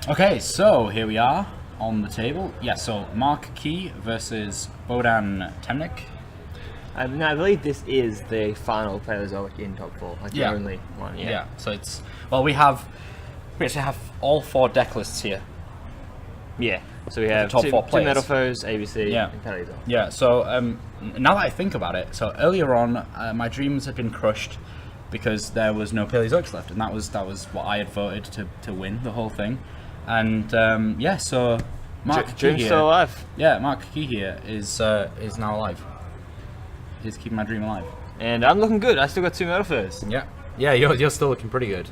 Okay, so here we are on the table. Yeah, so Mark Key versus Bohdan Temnyk. No, I believe this is the final Paleozoic in top 4, like the only one. Yeah. So it's we actually have all 4 deck lists here. Yeah. So we have top two 4 players. Metalfoes, ABC, Yeah. and Paleozoic. Yeah. So now that I think about it, so earlier on, my dreams had been crushed because there was no Paleozoics left, and that was what I had voted to win the whole thing. And so Mark Key Dream's here, still alive. Yeah, Mark Key here is now alive. He's keeping my dream alive. And I'm looking good. I still got 2 Metalfoes. Yeah, you're still looking pretty good.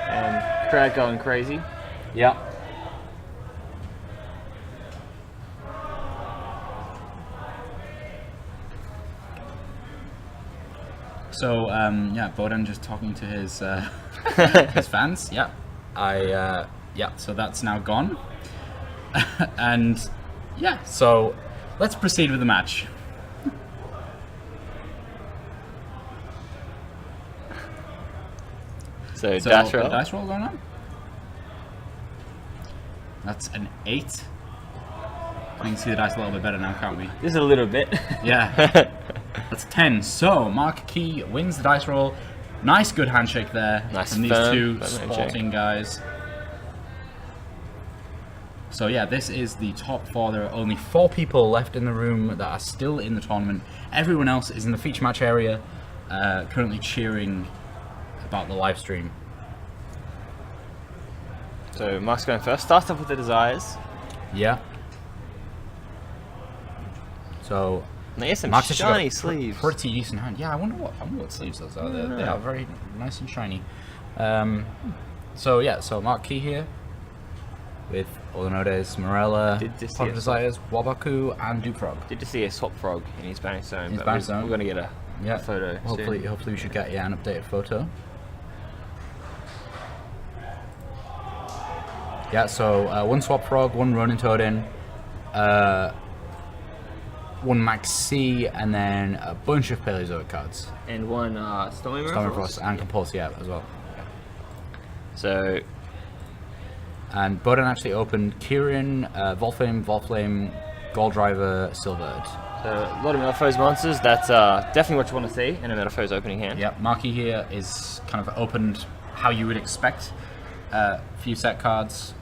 And crowd going crazy. Yeah. So Bohdan just talking to his his fans. Yeah, so that's now gone, and so let's proceed with the match. So dice roll. Dice roll going on. That's an 8. We can see the dice a little bit better now, can't we? Just a little bit. Yeah. That's 10. So Mark Key wins the dice roll. Nice, good handshake there from these two sporting guys. So yeah, this is the top 4. There are only 4 people left in the room that are still in the tournament. Everyone else is in the feature match area, currently cheering about the live stream. So Mark's going first. Starts off with the desires. Yeah. So There's some Mark's shiny sleeves. Pretty decent hand. Yeah, I wonder what sleeves those are. They are very nice and shiny. So Mark Key here with Olanodes, Morella, Pot of Desires, Wabaku, and Dupfrog. Did you see a swap frog in his Spanish zone? In Spanish zone. We're going to get a photo Hopefully, soon. hopefully we should get an updated photo. Yeah, so 1 swap frog, 1 Ronin Toadin, 1 Max C, and then a bunch of Paleozoic cards. And 1 Stormfrost and Compulse, as well. So, and Bohdan actually opened Kieran, Volflame, Gold Driver, Silvered. So a lot of Metalfoes monsters. That's definitely what you want to see in a Metalfoes opening hand. Yeah, Marky here is kind of opened how you would expect. A few set cards,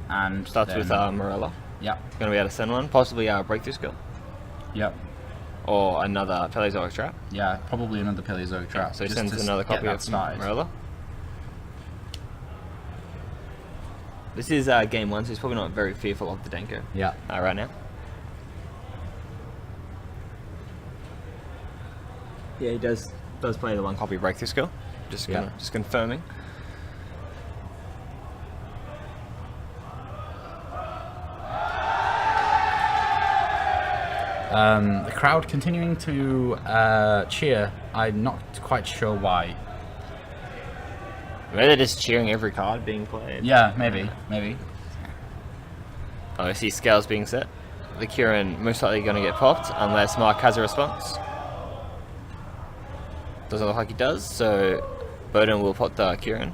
and starts with Morella. Yeah, going to be able to send one, possibly Breakthrough Skill. Yep. Or another Paleozoic Trap. Yeah, probably another Paleozoic Trap. Yeah, so he sends another copy of Morella. This is game 1, so he's probably not very fearful of the Denko. Yeah. Right now. Yeah, he does play the 1 copy of Breakthrough Skill. Just confirming. The crowd continuing to cheer. I'm not quite sure why. Maybe they're just cheering every card being played. Yeah, maybe. Oh, I see scales being set. The Kieran most likely going to get popped unless Mark has a response. Doesn't look like he does, so Bohdan will pop the Kieran.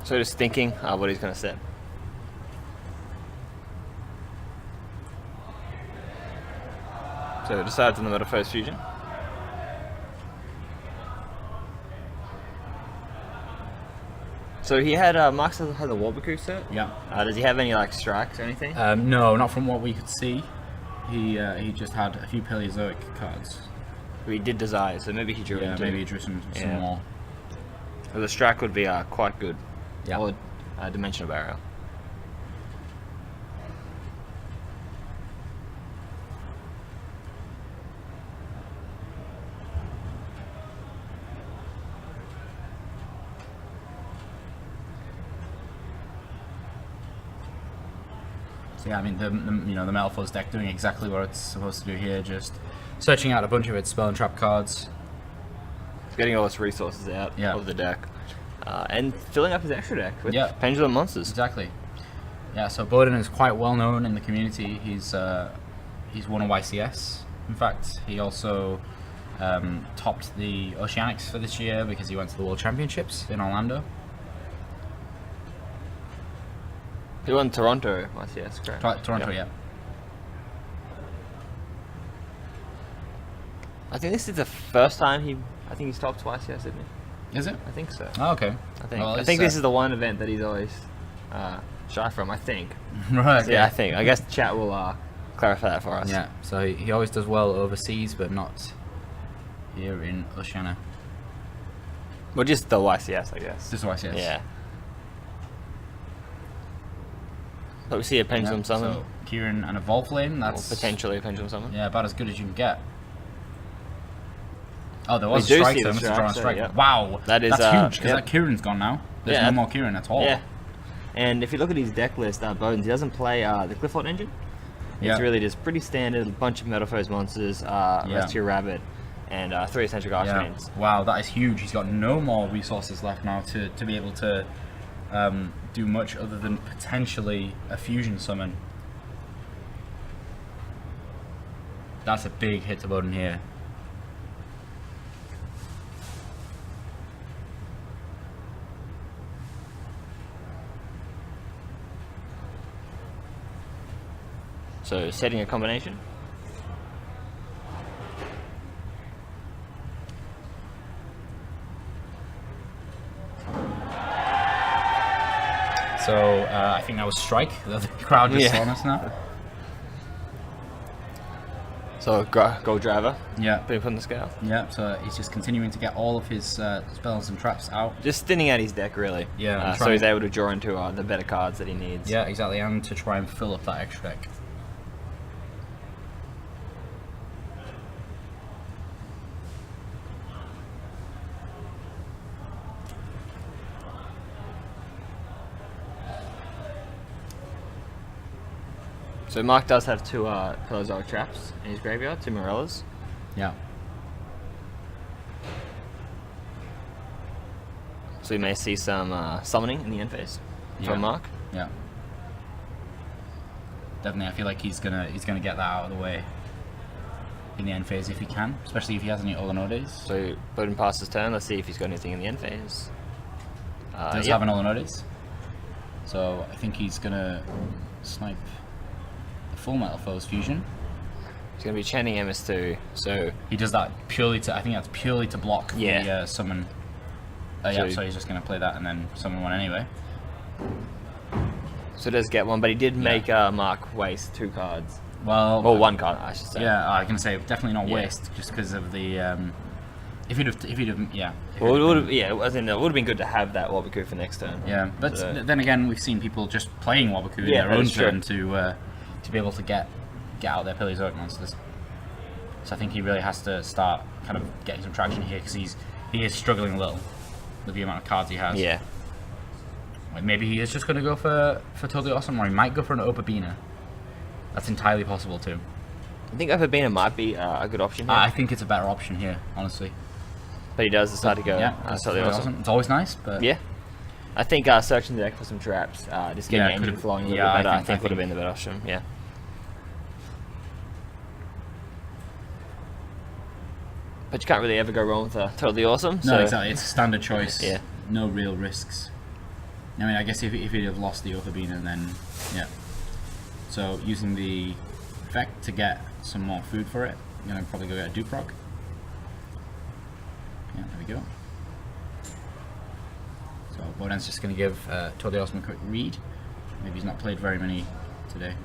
So just thinking what he's going to set. So it decides on the Metalfoes fusion. So he had Mark had the Wabaku set. Yeah. Does he have any strikes or anything? No, not from what we could see. He just had a few Paleozoic cards. He did desire, so maybe he drew. Yeah, maybe he drew some more. Well, the strike would be quite good. Yeah. Or dimensional barrier. So yeah, I mean, the Metalfoes deck doing exactly what it's supposed to do here, just searching out a bunch of its spell and trap cards. It's getting all its resources out of the deck. And filling up his extra deck with Pendulum monsters. Exactly. Yeah, so Bohdan is quite well known in the community. He's won a YCS. In fact, he also topped the Oceanics for this year because he went to the World Championships in Orlando. He won Toronto YCS, correct? Toronto, yeah. I think this is the first time he's topped YCS Sydney. Is it? I think so. Oh, okay. I think this is the one event that he's always shy from, I think. Right. So, yeah, I think. I guess the chat will clarify that for us. Yeah, so he always does well overseas, but not here in Oceania. Well, just the YCS, I guess. Just YCS. Yeah. But we see a Pendulum Summon. So Kieran and a Volflame, that's... Or potentially a Pendulum Summon. Yeah, about as good as you can get. Oh, there was We a do strike, see so the I must have drawn a strike, strike. yeah. Wow, that's huge, because yep. that Kieran's gone now. There's no more Kieran at all. Yeah. And if you look at his deck list, Bohdan, he doesn't play the Clifford engine. It's really just pretty standard, a bunch of Metalfoes monsters, Rescue Rabbit, and 3 Eccentric Archfiends. Wow, that is huge. He's got no more resources left now to be able to do much other than potentially a fusion summon. That's a big hit to Bohdan here. So setting a combination. So I think that was strike. The crowd just saw us now. So Gold Driver. Yeah. Being put on the scale. Yeah. So he's just continuing to get all of his spells and traps out. Just thinning out his deck really. Yeah. So he's able to draw into the better cards that he needs. Yeah, exactly, and to try and fill up that extra deck. So Mark does have 2 Paleozoic traps in his graveyard, 2 Morellas. Yeah. So we may see some summoning in the end phase from Mark. Yeah. Definitely, I feel like he's gonna get that out of the way in the end phase if he can, especially if he has any Olanodes. So Bohdan passes his turn. Let's see if he's got anything in the end phase. Does have an Olanodes. So I think he's gonna snipe the full Metalfoes fusion. He's going to be chanting MS2, so... He does that purely to... I think that's purely to block the summon. So he's just going to play that and then summon one anyway. So does get one, but he did make Mark waste 2 cards. Well... Or 1 card, I should say. Yeah, I can say definitely not waste, just because of the... If he'd have... Well, it would have been good to have that Wabaku for next turn. Yeah, but then again, we've seen people just playing Wabaku in their own turn to be able to get out their Paleozoic monsters. So I think he really has to start kind of getting some traction here because he is struggling a little with the amount of cards he has. Yeah. Like maybe he is just going to go for Totally Awesome, or he might go for an Opabina. That's entirely possible too. I think Opabina might be a good option here. I think it's a better option here, honestly. But he does decide to go Totally Awesome. It's always nice, but... Yeah. I think searching the deck for some traps, just getting the engine flowing a little bit better, I think would have been the better option, yeah. But you can't really ever go wrong with Totally Awesome. No, exactly. It's a standard choice. Yeah. No real risks. I mean, I guess if he'd have lost the Opabina, then yeah. So using the effect to get some more food for it, I'm gonna probably go get a Duproc. Yeah, there we go. So Bohdan's just gonna give Totally Awesome a quick read. Maybe he's not played very many today.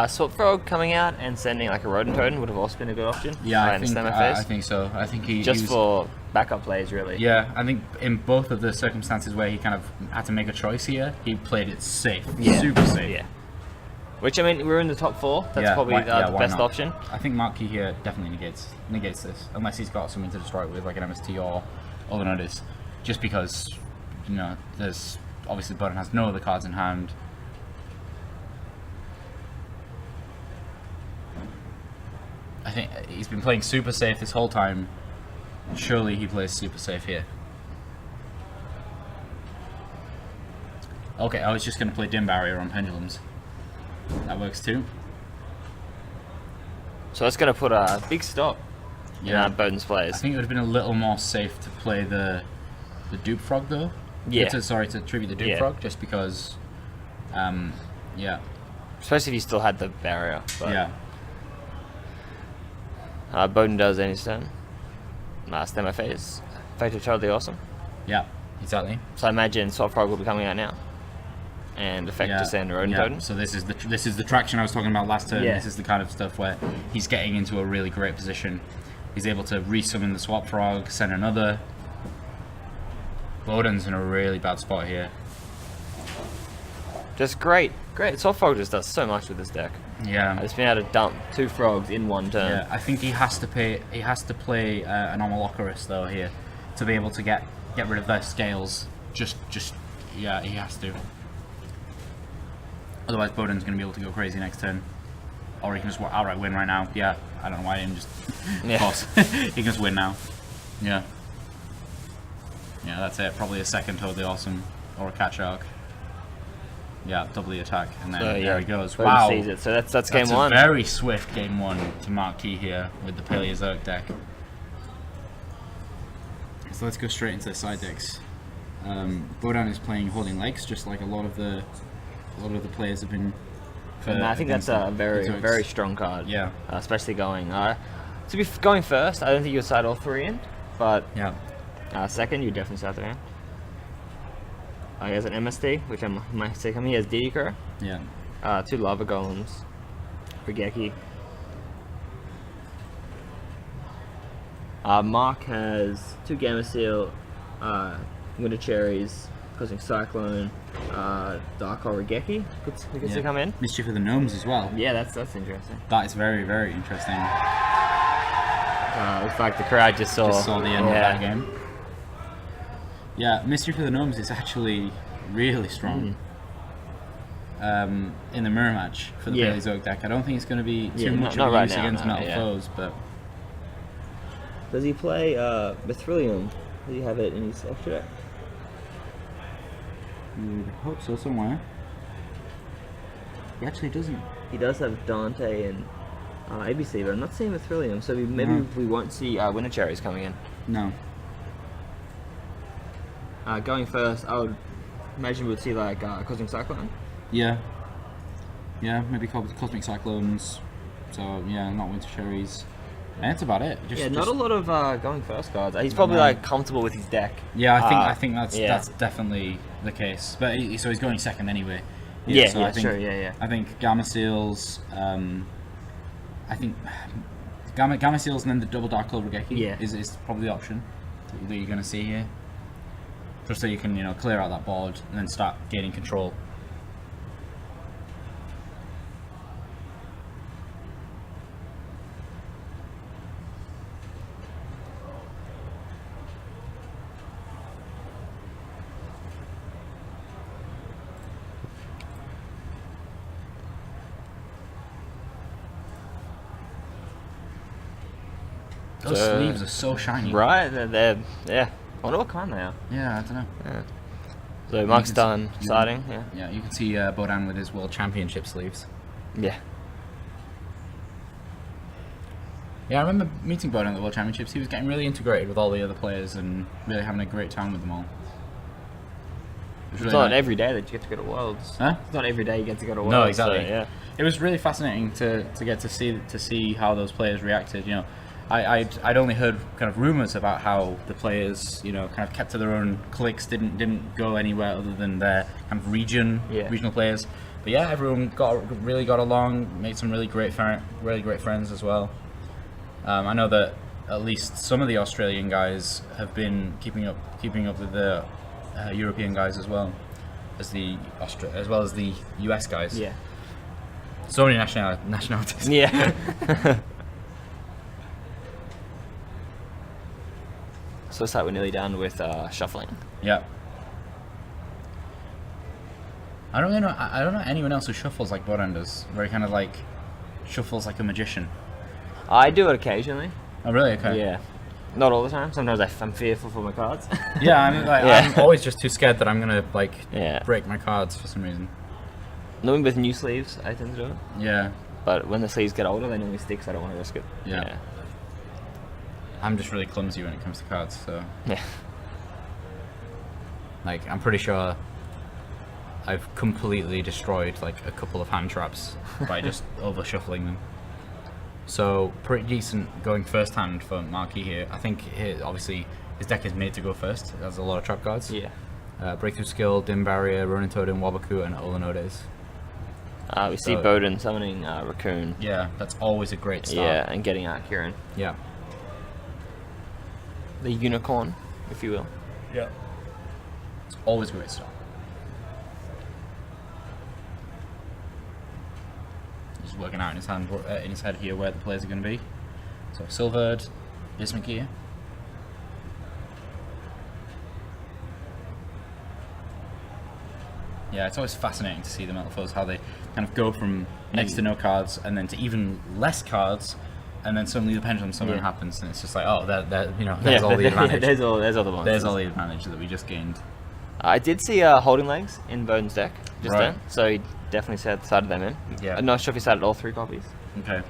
Swap Frog coming out and sending like a Rodent Totem would have also been a good option. Yeah, I think so. I think he just for backup plays, really. Yeah, I think in both of the circumstances where he kind of had to make a choice here, he played it safe, super safe. Yeah. Which, I mean, we're in the top 4. That's probably the best option. I think Marquis here definitely negates this, unless he's got something to destroy it with, like an MST or Olanodes, just because there's obviously Bohdan has no other cards in hand. I think he's been playing super safe this whole time. Surely he plays super safe here. Okay, I was just going to play Dim Barrier on Pendulums. That works too. So that's going to put a big stop in Bohdan's plays. I think it would have been a little more safe to play the Dupe Frog though. Yeah. To tribute the Dupe Frog, just because. Yeah. Especially if you still had the barrier. But Yeah. Bohdan does any turn. Temnyk Fatal totally awesome. Yeah. Exactly. So I imagine Swap Frog will be coming out now. And Effect Descend or Bohdan. So this is the traction I was talking about last turn. Yeah. This is the kind of stuff where he's getting into a really great position. He's able to resummon the Swap Frog, send another. Bohdan's in a really bad spot here. Just great. Swap Frog just does so much with this deck. Yeah. It's been able to dump 2 frogs in one turn. Yeah, I think he has to play an Omolocaris though here to be able to get rid of their scales. Yeah, he has to. Otherwise, Bohdan's going to be able to go crazy next turn, or he can just outright win right now. Yeah, I don't know why I didn't just. Of course, he can just win now. Yeah. Yeah, that's it. Probably a second totally awesome, or a catch arc. Yeah, double the attack, and then there he goes. Bohdan Wow. sees it. So that's game one. A very swift game one to marquee here with the Paleozoic deck. So let's go straight into the side decks. Bohdan is playing Holding Lakes, just like a lot of the players have been. And I think that's a very strong card. Yeah. Especially going going first. I don't think you'll side all 3 in, but second you definitely side 3 in. He has an MST, which I might say coming. He has Didikura. Yeah. 2 Lava Golems. Regeki. Mark has 2 Gamma Seal, Winter Cherries, Cosmic Cyclone, Dark Hole Regeki. We can see come in. Mischief of the Gnomes as well. Yeah, that's interesting. That is very, very interesting. Looks like the crowd just saw the end of that game. Yeah, Mischief of the Gnomes is actually really strong. In the mirror match for the Paleozoic deck. I don't think it's going to be too much of a use against Metalfoes, but. Does he play Mithrilium? Does he have it in his extra deck? I hope so, somewhere. He actually doesn't. He does have Dante and ABC, but I'm not seeing Mithrilium, so maybe we won't see Winter Cherries coming in. No. Going first, I would imagine we'd see like Cosmic Cyclone. Yeah. Yeah, maybe Cosmic Cyclones. So, yeah, not Winter Cherries. And that's about it. Not a lot of going first cards. He's probably like comfortable with his deck. Yeah, I think that's definitely the case. But so he's going second anyway. I think Gamma Seals. I think Gamma Seals and then the double Dark Hole Regeki is probably the option that you're going to see here. Just so you can clear out that board and then start gaining control. Those sleeves are so shiny. Right? They're I wonder what kind they are. Yeah, I don't know. Yeah. So Mark's done starting. Yeah, you can see Bohdan with his World Championship sleeves. Yeah. Yeah, I remember meeting Bohdan at the World Championships. He was getting really integrated with all the other players and really having a great time with them all. It's not every day that you get to go to Worlds. Huh? It's not every day you get to go to Worlds. No, exactly. So, yeah. It was really fascinating to get to see how those players reacted. I'd only heard kind of rumors about how the players, kind of kept to their own cliques, didn't go anywhere other than their kind of regional players. But yeah, everyone really got along, made some really great friends as well. I know that at least some of the Australian guys have been keeping up with the European guys as well as the US guys. Yeah. So many nationalities. Yeah. So it's like we're nearly done with shuffling. Yeah. I don't really know. I don't know anyone else who shuffles like Bohdan does, where he kind of like shuffles like a magician. I do it occasionally. Oh, really? Okay. Yeah. Not all the time. Sometimes I'm fearful for my cards. Yeah, I mean, like, Yeah. I'm always just too scared that I'm gonna like Yeah. break my cards for some reason. Normally with new sleeves, I tend to do it. Yeah. But when the sleeves get older, they normally stick, so I don't want to risk it. Yeah. I'm just really clumsy when it comes to cards, so Yeah. like I'm pretty sure I've completely destroyed like a couple of hand traps by just over shuffling them. So pretty decent going first hand for Marquis here. I think obviously his deck is made to go first. It has a lot of trap cards. Yeah. Breakthrough Skill, Dim Barrier, Ronin Totem, Wabaku, and Olanodes. We see So- Bohdan summoning Raccoon. Yeah, that's always a great start. Yeah, and getting out Kieran. Yeah. The unicorn, if you will. Yeah. It's always a great start. Just working out in his hand, in his head here, where the players are going to be. So Silvered, Bismuth here. Yeah, it's always fascinating to see the Metalfoes, how they kind of go from next to no cards and then to even less cards, and then suddenly the pendulum summon happens, and it's just like, oh, there's all the advantage. There's all the monsters. There's all the advantage that we just gained. I did see Holding Legs in Bohdan's deck just Right. then, so he definitely sided them in. Yeah. I'm not sure if he sided all 3 copies, Okay.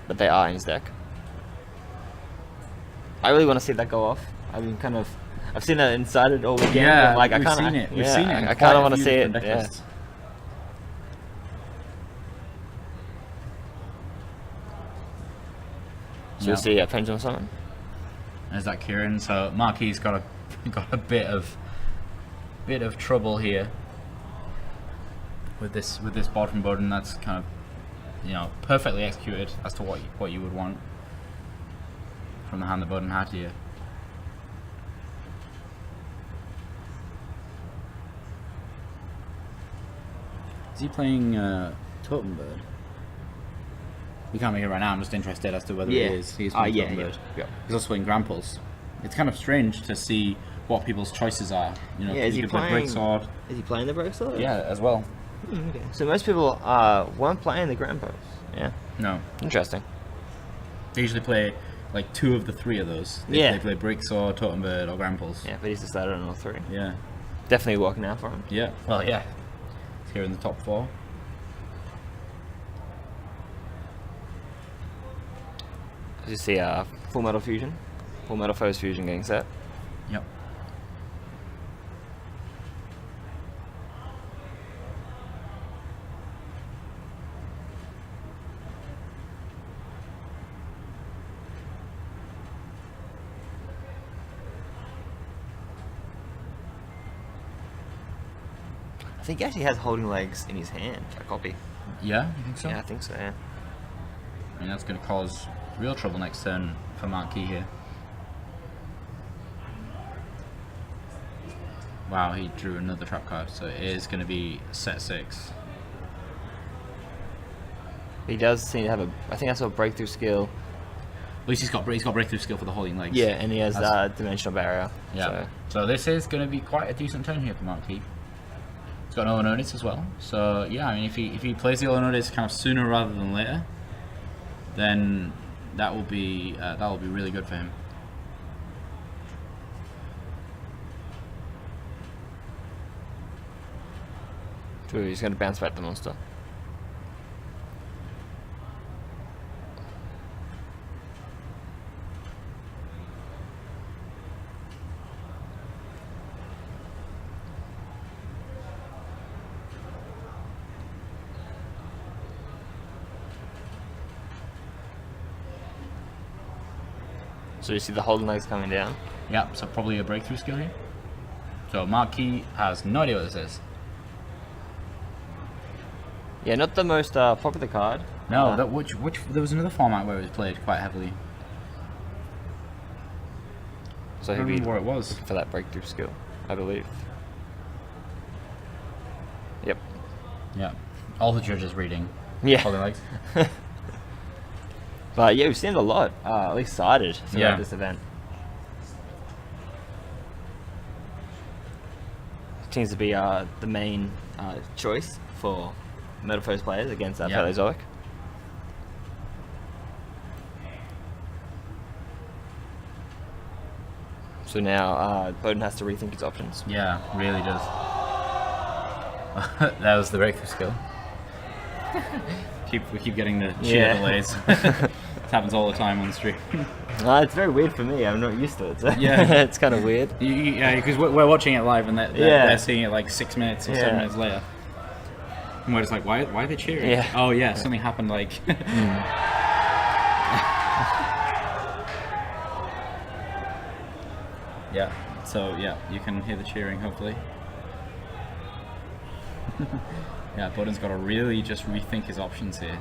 but they are in his deck. I really want to see that go off. I've seen it inside it all weekend. Yeah, but, like, we've I kinda, seen it. We've yeah, seen it. I kind of want to see it. Deck Yeah. lists. So we'll see Pendulum Summon. There's that Kieran. So Marquis got a bit of trouble here with this board from Bohdan. That's kind of perfectly executed as to what you would want from the hand that Bohdan had here. Is he playing Totem Bird? We can't make it right now. I'm just interested as to whether Yeah. he is. He's playing Yeah, Totem yeah, Bird. yeah. He's also playing Gramples. It's kind of strange to see what people's choices are. Yeah, is he could play playing- Breaksword. Is he playing the Break Sword? Yeah, as well. Okay. So most people weren't playing the Grampos. Yeah. No, Interesting. they usually play like 2 of the 3 of those. Yeah. They play Breaksword, Totem Bird, or Gramples. Yeah, but he's decided on all 3. Yeah. Definitely working out for him. Yeah. Well, yeah. He's here in the top 4. As you see, Full Metal Fusion, Full Metalfoes Fusion getting set. Yep. I think he actually has Holding Legs in his hand, a copy. Yeah, you think so? Yeah, I think so, yeah. I mean, that's going to cause real trouble next turn for Marquis here. Wow, he drew another trap card, so it is going to be set 6. He does seem to have I think I saw a Breakthrough Skill. At least he's got breakthrough skill for the Holding Legs. Yeah, and he has That's- Dimensional Barrier. Yeah. So this is going to be quite a decent turn here for Marquis. He's got an Olanodes as well. So yeah, I mean, if he plays the Olanodes kind of sooner rather than later, then that will be really good for him. So he's going to bounce back the monster. So you see the Holding Legs coming down. Yep, so probably a breakthrough skill here. So Marquis has no idea what this is. Yeah, not the most popular card. No, which there was another format where it was played quite heavily. So I don't he'd be remember where it was. looking for that Breakthrough Skill, I believe. Yep. Yeah, all the judges reading. Yeah. Holding Legs. But yeah, we've seen it a lot, at least cited throughout Yeah. this event. Seems to be the main choice for Metalfoes players against Paleozoic. So now Bohdan has to rethink his options. Yeah, really does. That was the breakthrough skill. We keep getting the cheer delays. It happens all the time on the stream. It's very weird for me. I'm not used to it. So Yeah, it's kind of weird. Yeah, because we're watching it live and they're seeing it like 6 minutes or 7 minutes later. And we're just like, why are they cheering? Yeah. Oh yeah, something happened like... Yeah, so yeah, you can hear the cheering hopefully. Yeah, Bohdan's got to really just rethink his options here.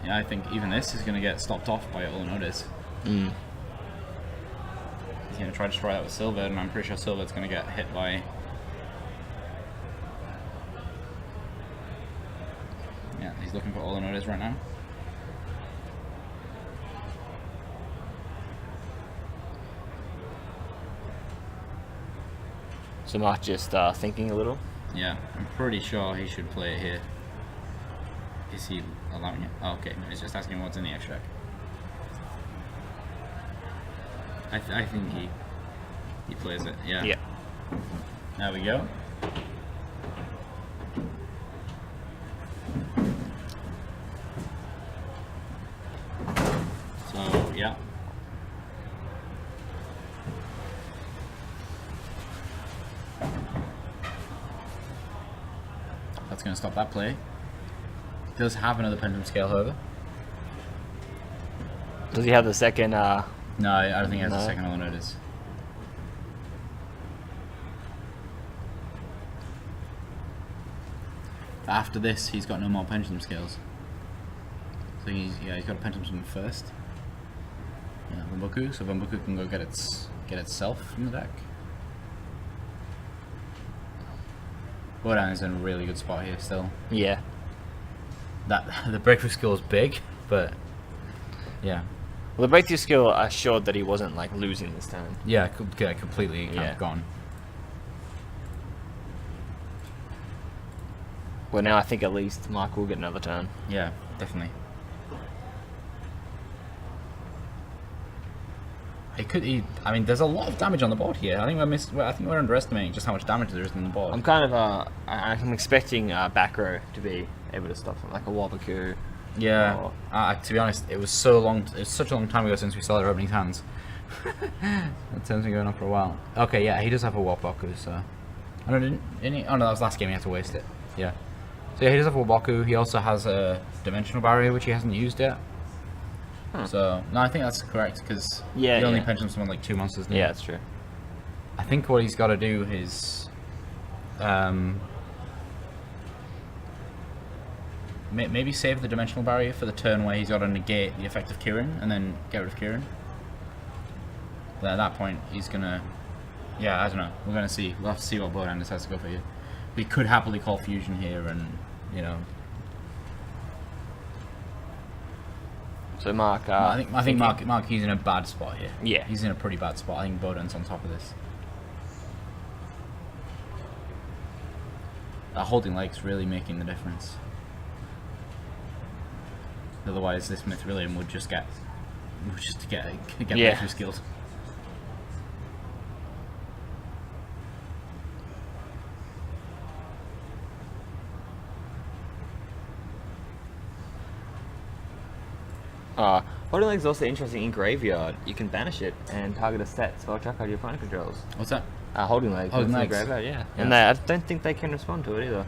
Yeah, I think even this is going to get stopped off by Olanotis. He's going to try to destroy that with Silver, and I'm pretty sure Silver's going to get hit by... Yeah, he's looking for Olanotis right now. So Mark just thinking a little. Yeah, I'm pretty sure he should play it here. Is he allowing it? Oh, okay, no, he's just asking what's in the extract. I think he plays it. Yeah. Yeah. There we go. So yeah. That's going to stop that play. He does have another pendulum scale, however. Does he have the second? No, I don't think he has the second Olanotis. After this, he's got no more pendulum scales. So he's got a pendulum from first. Yeah, Vambuku. So Vambuku can go get itself from the deck. Bohdan is in a really good spot here still. Yeah. The breakthrough skill is big, but yeah. Well, the breakthrough skill assured that he wasn't like losing this turn. Yeah, completely kind of gone. Well, now I think at least Mark will get another turn. Yeah, definitely. I mean, there's a lot of damage on the board here. I think we're underestimating just how much damage there is on the board. I'm kind of I'm expecting back row to be able to stop him, like a Wabaku. Yeah. To be honest, it was such a long time ago since we saw their opening hands. That turn's been going on for a while. Okay, yeah, he does have a Wabaku, so I don't didn't he? Oh no, that was last game. He had to waste it. Yeah. So yeah, he does have a Wabaku. He also has a dimensional barrier which he hasn't used yet. So no, I think that's correct because he only pendulum someone like 2 monsters. Yeah, that's true. I think what he's got to do is, maybe save the dimensional barrier for the turn where he's got to negate the effect of Kieran and then get rid of Kieran. But at that point, he's gonna, yeah, I don't know. We're gonna see. We'll have to see what Bohdan decides to go for here. We could happily call fusion here, and you know. So Mark, I think Mark, he's in a bad spot here. Yeah, he's in a pretty bad spot. I think Bohdan's on top of this. Holding Lake's really making the difference. Otherwise, this Mythrillium would just get breakthrough skills. Holding Leg is also interesting in Graveyard. You can banish it and target a set spell track out your opponent controls. What's that? Holding Leg. Holding Legs. Graveyard, yeah. And I don't think they can respond to it either.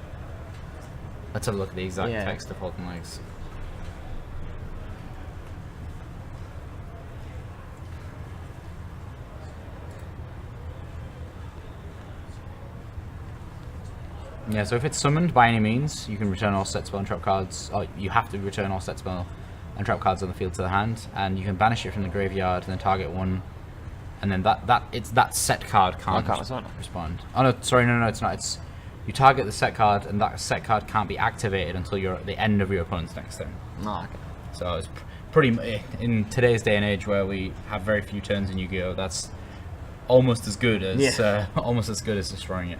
Let's have a look at the exact text of Holding Legs. Yeah, so if it's summoned by any means, you can return all set spell and trap cards. Or you have to return all set spell and trap cards on the field to the hand, and you can banish it from the graveyard and then target one, and then that set card can't respond. Oh no, sorry, no, it's not. It's you target the set card, and that set card can't be activated until you're at the end of your opponent's next turn. Oh, okay. So it's pretty in today's day and age where we have very few turns in Yu-Gi-Oh. That's almost as good as destroying it.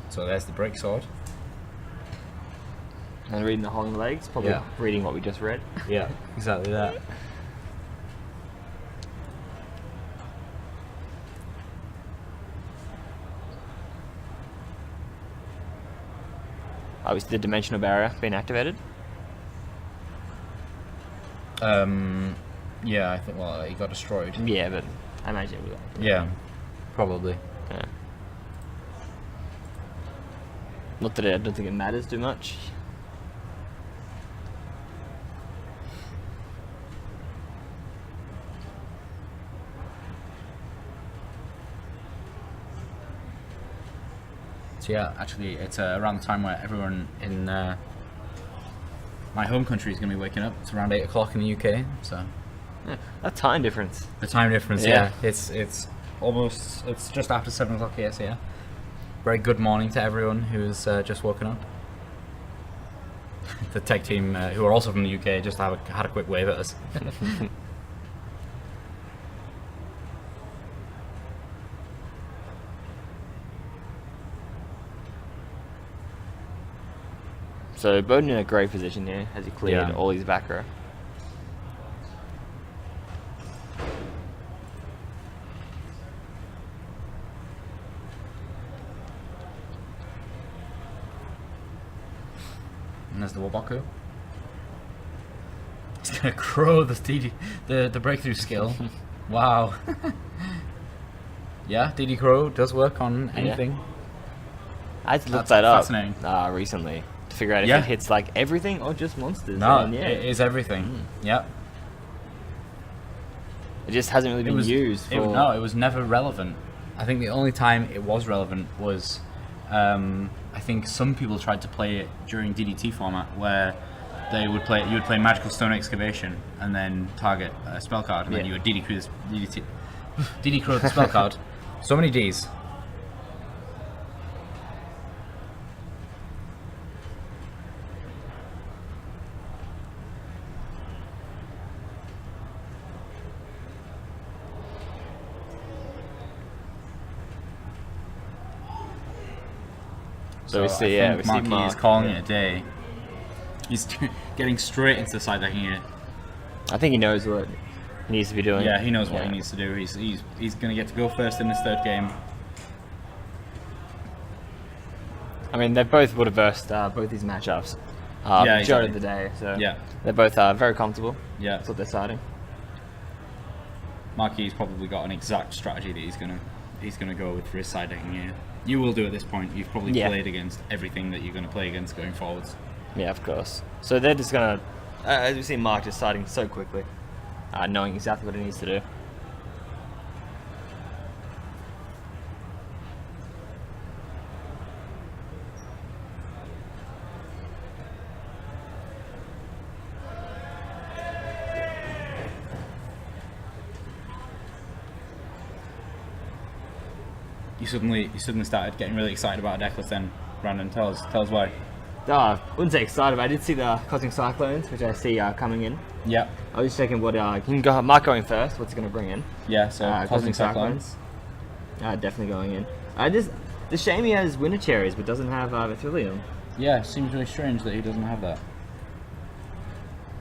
So there's the break sword. And reading the Holding Legs, probably reading what we just read. Yeah, exactly that. Obviously, the dimensional barrier being activated. Yeah, I think. Well, he got destroyed. Yeah, but I imagine it was. Yeah, probably. Yeah. Not that I don't think it matters too much. So yeah, actually, it's around the time where everyone in my home country is going to be waking up. It's around 8 o'clock in the UK. So Yeah, that time difference. the time difference, Yeah. it's just after 7 o'clock here. So yeah, very good morning to everyone who's just woken up. The tech team, who are also from the UK, just had a quick wave at us. So Bohdan in a great position here as he cleared Yeah. all his back row. And there's the Waboku. He's gonna crow the breakthrough skill. Wow. Yeah, DD Crow does work on anything. I had to look That's that up fascinating. recently to figure out if Yeah. it hits like everything or just monsters. No, And it is everything. Yeah. it just hasn't really been used for. No, it was never relevant. I think the only time it was relevant was, I think some people tried to play it during DDT format, where you would play Magical Stone Excavation and then target a spell card, and then you would DD Crow the spell card. So many Ds. So we see, I yeah, think we see Marquis is Mark, calling yeah. it a day. He's getting straight into the side decking here. I think he knows what he needs to be doing. Yeah, he knows what Yeah. he needs to do. He's going to get to go first in this third game. I mean, they both would have versed both these matchups Yeah, majority exactly. of the day, so Yeah. they're both very comfortable. Yeah. That's what they're starting. Marquis probably got an exact strategy that he's gonna go with for his side decking here. You will do at this point. You've probably played against everything that you're going to play against going forwards. Yeah, of course. So they're just gonna, as we see Mark just starting so quickly, knowing exactly what he needs to do. You suddenly started getting really excited about a deck list then, Brandon. Tell us why. I wouldn't say excited, but I did see the Cosmic Cyclones, which I see coming in. Yeah. I was just checking what you can go. Mark going first. What's he going to bring in? Yeah, so Cosmic Cyclones. Definitely going in. The shame he has Winter Cherries, but doesn't have Vithrillium. Yeah, seems really strange that he doesn't have that.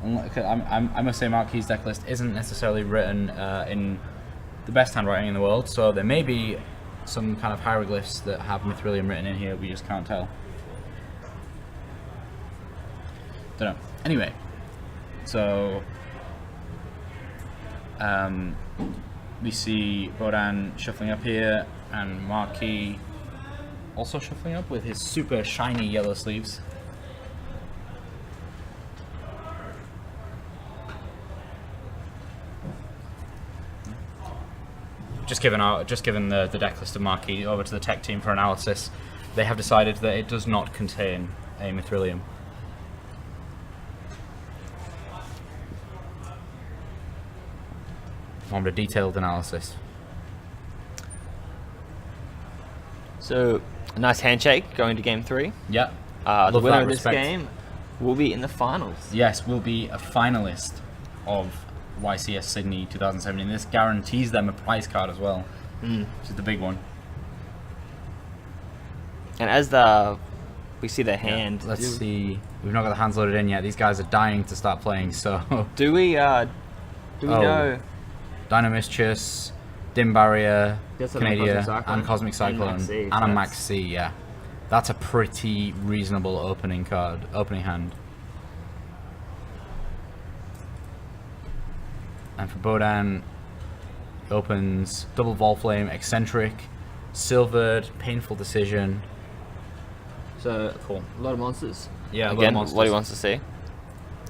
I must say Marquis' deck list isn't necessarily written in the best handwriting in the world, so there may be some kind of hieroglyphs that have Mithrilium written in here, we just can't tell. Don't know. Anyway, so we see Bohdan shuffling up here, and Marquis also shuffling up with his super shiny yellow sleeves. Just given the deck list of Marquis over to the tech team for analysis, they have decided that it does not contain a Mithrilium. Formed a detailed analysis. So a nice handshake going to game 3. Yeah. The winner that of this respect. game will be in the finals. Yes, will be a finalist of YCS Sydney 2017. This guarantees them a prize card as well, which is the big one. And as we see their hand. Let's see. We've not got the hands loaded in yet. These guys are dying to start playing. So do we know? Dynamiscus, Dim Barrier, Yes, Canada, and Cosmic Cyclone, and a Max C. Yeah, that's a pretty reasonable opening hand. And for Bohdan, opens double Volflame, Eccentric, Silvered, Painful Decision. So cool. A lot of monsters. Yeah, again, what he wants to see.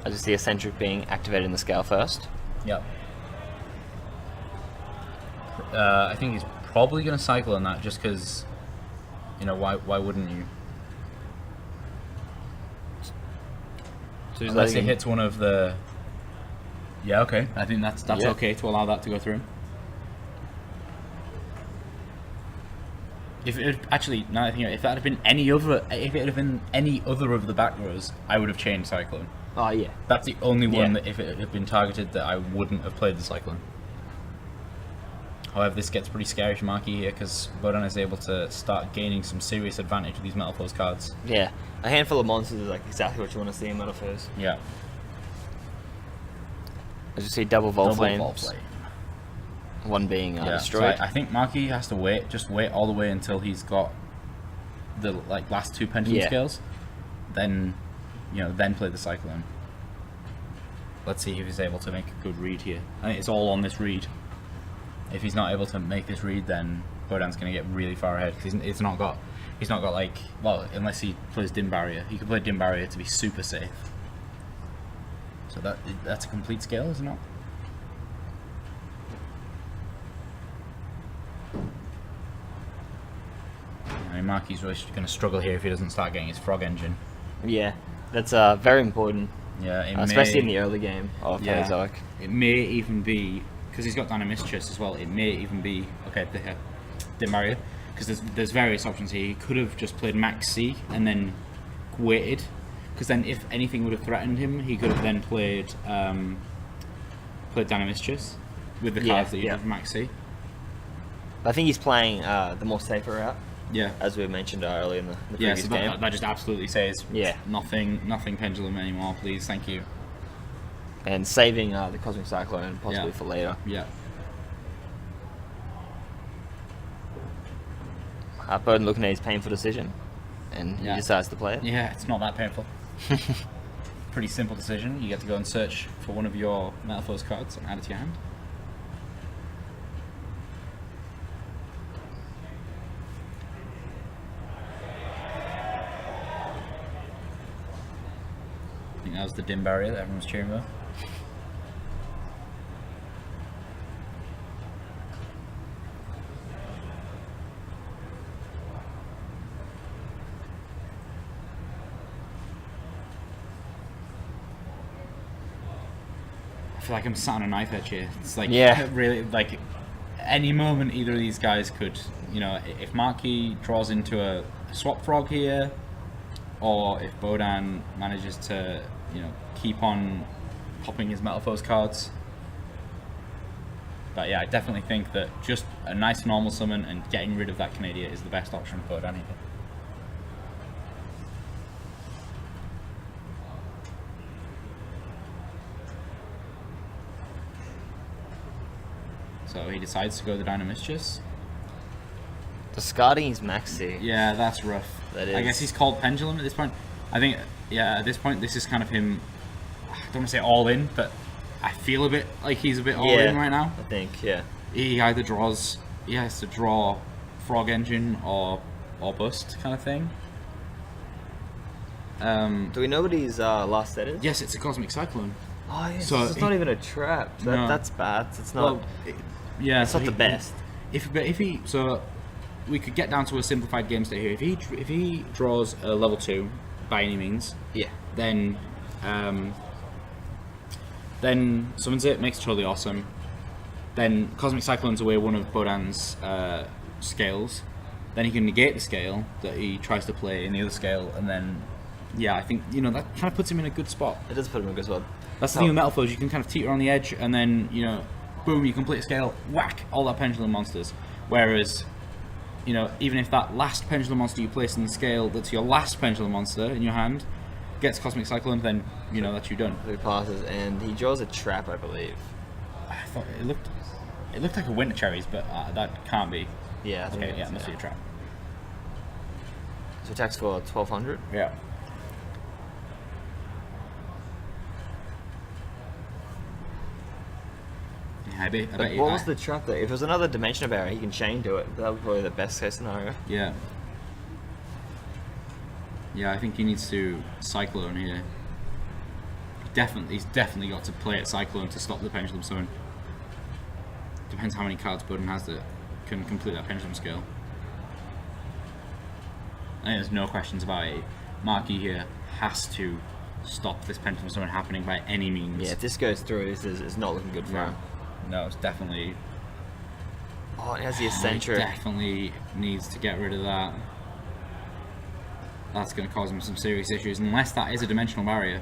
I just see Eccentric being activated in the scale first. Yep. I think he's probably going to cycle on that just because, why wouldn't you? So unless he hits one of the... Yeah, okay. I think that's okay to allow that to go through. If it actually, now I think if that had been if it had been any other of the back rows, I would have changed Cyclone. Oh yeah. That's the only one that if it had been targeted that I wouldn't have played the Cyclone. However, this gets pretty scary for Marky here because Bohdan is able to start gaining some serious advantage with these Metalfoes cards. Yeah, a handful of monsters is like exactly what you want to see in Metalfoes. Yeah. As you see, double Volflames. One being destroyed. So I think Marky has to wait all the way until he's got the last two pendulum scales. Then, then play the Cyclone. Let's see if he's able to make a good read here. I think it's all on this read. If he's not able to make this read, then Bohdan's going to get really far ahead. Cause he's not got unless he plays Dim Barrier. He could play Dim Barrier to be super safe. So that's a complete scale, is it not? I mean, Marky's really going to struggle here if he doesn't start getting his Frog Engine. Yeah, that's very important. Yeah, especially in the early game of Paleozoic. It may even be, because he's got Dynamiscus as well, it may even be, okay, Dim Barrier, because there's various options here. He could have just played Max C and then waited, because then if anything would have threatened him, he could have then played Dynamiscus with the cards that you have Max C. I think he's playing the more safer route. Yeah, as we mentioned earlier in the previous game. That just absolutely says nothing pendulum anymore, please, thank you. And saving the Cosmic Cyclone possibly for later. Yeah. Bohdan looking at his painful decision, and he decides to play it. Yeah, it's not that painful. Pretty simple decision. You get to go and search for one of your Metalfoes cards and add it to your hand. I think that was the Dim Barrier that everyone was cheering about. I feel like I'm sat on a knife edge here. It's like really like any moment either of these guys could, if Marky draws into a swap frog here, or if Bohdan manages to, keep on popping his Metalfoes cards. But yeah, I definitely think that just a nice normal summon and getting rid of that Canada is the best option for Bohdan here. So he decides to go the Dynamiscus. Discarding his Maxi. Yeah, that's rough. That is. I guess he's called Pendulum at this point. I think, at this point, this is kind of him, I don't want to say all in, but I feel a bit like he's a bit all in right now. I think, yeah. He has to draw Frog Engine or Bust kind of thing. Do we know what his last set is? Yes, it's a Cosmic Cyclone. Oh, yes. So it's not even a trap. That's bad. It's not. Well, it's not the best. So we could get down to a simplified game state here. If he draws a level 2 by any means, then summons it, makes it totally awesome. Then Cosmic Cyclone's away one of Bohdan's scales. Then he can negate the scale that he tries to play in the other scale, and then Yeah, I think, you know, that kind of puts him in a good spot. It does put him in a good spot. That's the thing with Metalfoes, you can kind of teeter on the edge, and then, you know, boom, you complete a scale, whack, all that pendulum monsters. Whereas, you know, even if that last pendulum monster you place in the scale, that's your last pendulum monster in your hand, gets Cosmic Cyclone, then, you know, that's you done. He passes, and he draws a trap, I believe. I thought it looked like a Winter Cherries, but that can't be. Yeah, I think Okay, yeah, it must be a trap. So attacks for 1200. Yeah. I bet What was the trap though? If it was another dimensional barrier, he can chain to it. That would be probably the best case scenario. Yeah. Yeah, I think he needs to Cyclone here. He's definitely got to play at Cyclone to stop the Pendulum Summon. Depends how many cards Bohdan has that can complete that Pendulum Scale. I think there's no questions about it. Marquis here has to stop this Pendulum Summon happening by any means. Yeah, if this goes through, this is not looking good for him. No, it's definitely... Oh, it has the Eccentric. He definitely needs to get rid of that. That's going to cause him some serious issues, unless that is a dimensional barrier.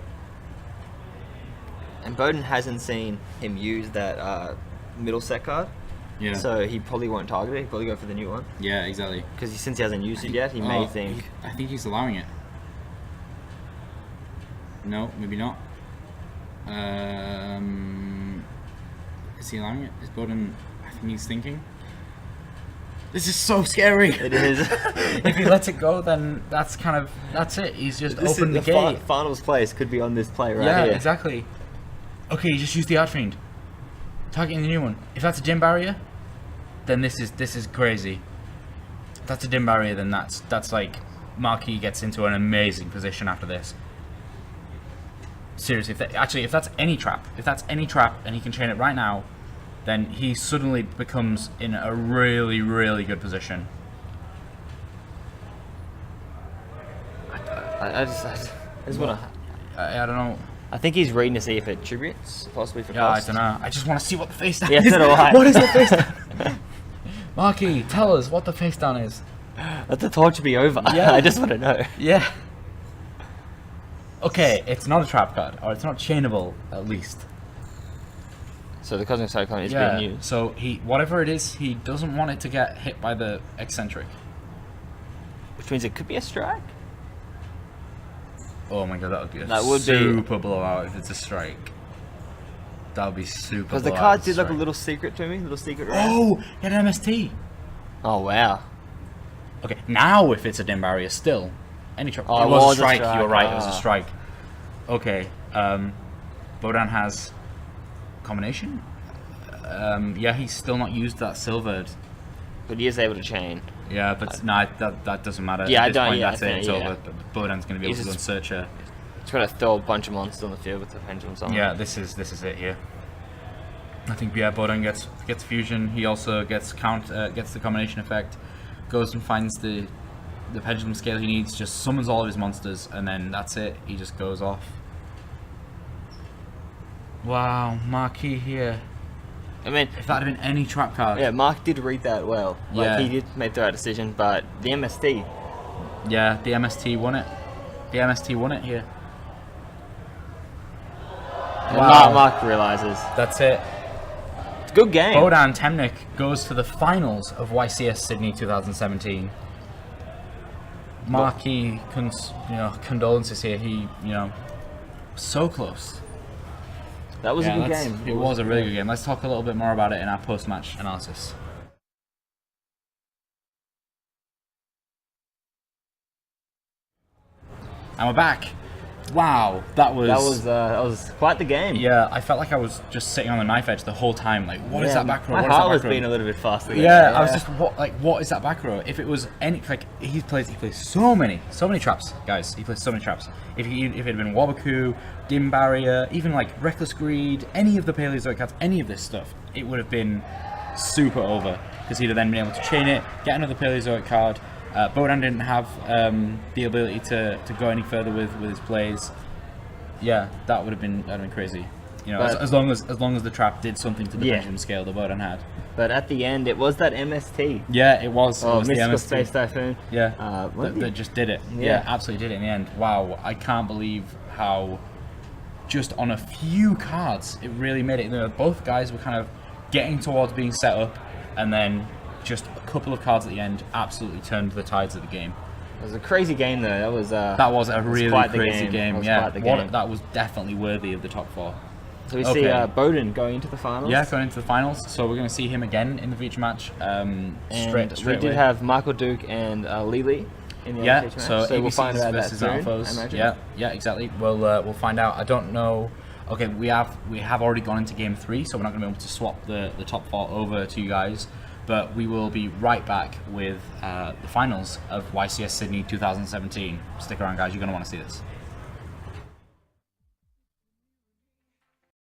And Bohdan hasn't seen him use that middle set card. Yeah. So he probably won't target it. He'll probably go for the new one. Yeah, exactly. Because since he hasn't used it yet, he may think... I think he's allowing it. No, maybe not. Is he allowing it? Is Bohdan... I think he's thinking. This is so scary! It is. If he lets it go, then that's it. He's just opened the gate. Finals place could be on this play right here. here. Yeah, exactly. Okay, you just use the Archfiend. Targeting the new one. If that's a dim barrier, then this is crazy. If that's a dim barrier, then that's like Marquis gets into an amazing position after this. Seriously, if that's any trap, and he can chain it right now, then he suddenly becomes in a really, really good position. I just want to... I don't know. I think he's reading to see if it tributes, possibly for cost. I don't know. I just want to see what the face down Yeah, is. so do I. What is the face down? Marquis, tell us what the face down is. Let the torture be over. Yeah. I just want to know. Yeah. Okay, it's not a trap card, or it's not chainable, at least. So the Cosmic Cyclone is being used. So whatever it is, he doesn't want it to get hit by the Eccentric. Which means it could be a strike? Oh my god, that would be super blowout if it's a strike. That would be super blowout. Because the card did like a little secret to me, round. Oh, he had an MST. Oh wow. Okay, now if it's a dim barrier, still. Any trap. Oh, it was a strike, you're right, it was a strike. Okay, Bohdan has combination? Yeah, he's still not used that silvered. But he is able to chain. Yeah, but that doesn't matter. Yeah, At this point, yeah, that's it, it's over. Bohdan's going to be able to go and search her. He's trying to throw a bunch of monsters on the field with the pendulum summon. Yeah, this is it here. I think Bohdan gets fusion. He also gets the combination effect. Goes and finds the pendulum scale he needs. Just summons all of his monsters, and then that's it. He just goes off. Wow, Marquis here. I mean, if that had been any trap card. Yeah, Mark did read that well. Like, yeah. he did make the right decision, but the MST. Yeah, the MST won it. The MST won it here. Wow. Mark realizes. That's it. It's a good game. Bohdan Temnyk goes to the finals of YCS Sydney 2017. Marquis, condolences here. He, so close. That was a good game. It was a really good game. Let's talk a little bit more about it in our post-match analysis. And we're back. Wow, that was quite the game. Yeah, I felt like I was just sitting on the knife edge the whole time. Like, what is that back row? My heart was beating a little bit faster. Yeah, I was just what is that back row? If it was any he plays so many traps, guys. He plays so many traps. If it had been Wabaku, Dim Barrier, even like Reckless Greed, any of the Paleozoic cards, any of this stuff, it would have been super over because he'd have then been able to chain it, get another Paleozoic card. Bohdan didn't have the ability to go any further with his plays. Yeah, that would have been crazy. You know, But- as long as the trap did something to the Yeah. pendulum scale, the Bohdan had. But at the end, it was that MST. Yeah, it was. It Oh, was the Mystical MST. Space Typhoon. Yeah, What that just did it. Yeah. Yeah, absolutely did it in the end. Wow, I can't believe how just on a few cards it really made it. You know, both guys were kind of getting towards being set up, and then just a couple of cards at the end absolutely turned the tides of the game. It was a crazy game, though. That was A really quite the crazy game. game. That was Yeah, quite the game. that was definitely worthy of the top 4. So we Okay. see Bohdan going into the finals. Yeah, going into the finals. So we're going to see him again in the feature match. And Straight we did away. have Michael Duke and Lily in the Yeah, feature match. so we'll find ABCs out that versus soon, I Metalfoes. imagine. Yeah, exactly. We'll find out. I don't know. Okay, we have already gone into game 3, so we're not going to be able to swap the top 4 over to you guys. But we will be right back with the finals of YCS Sydney 2017. Stick around, guys. You're going to want to see this.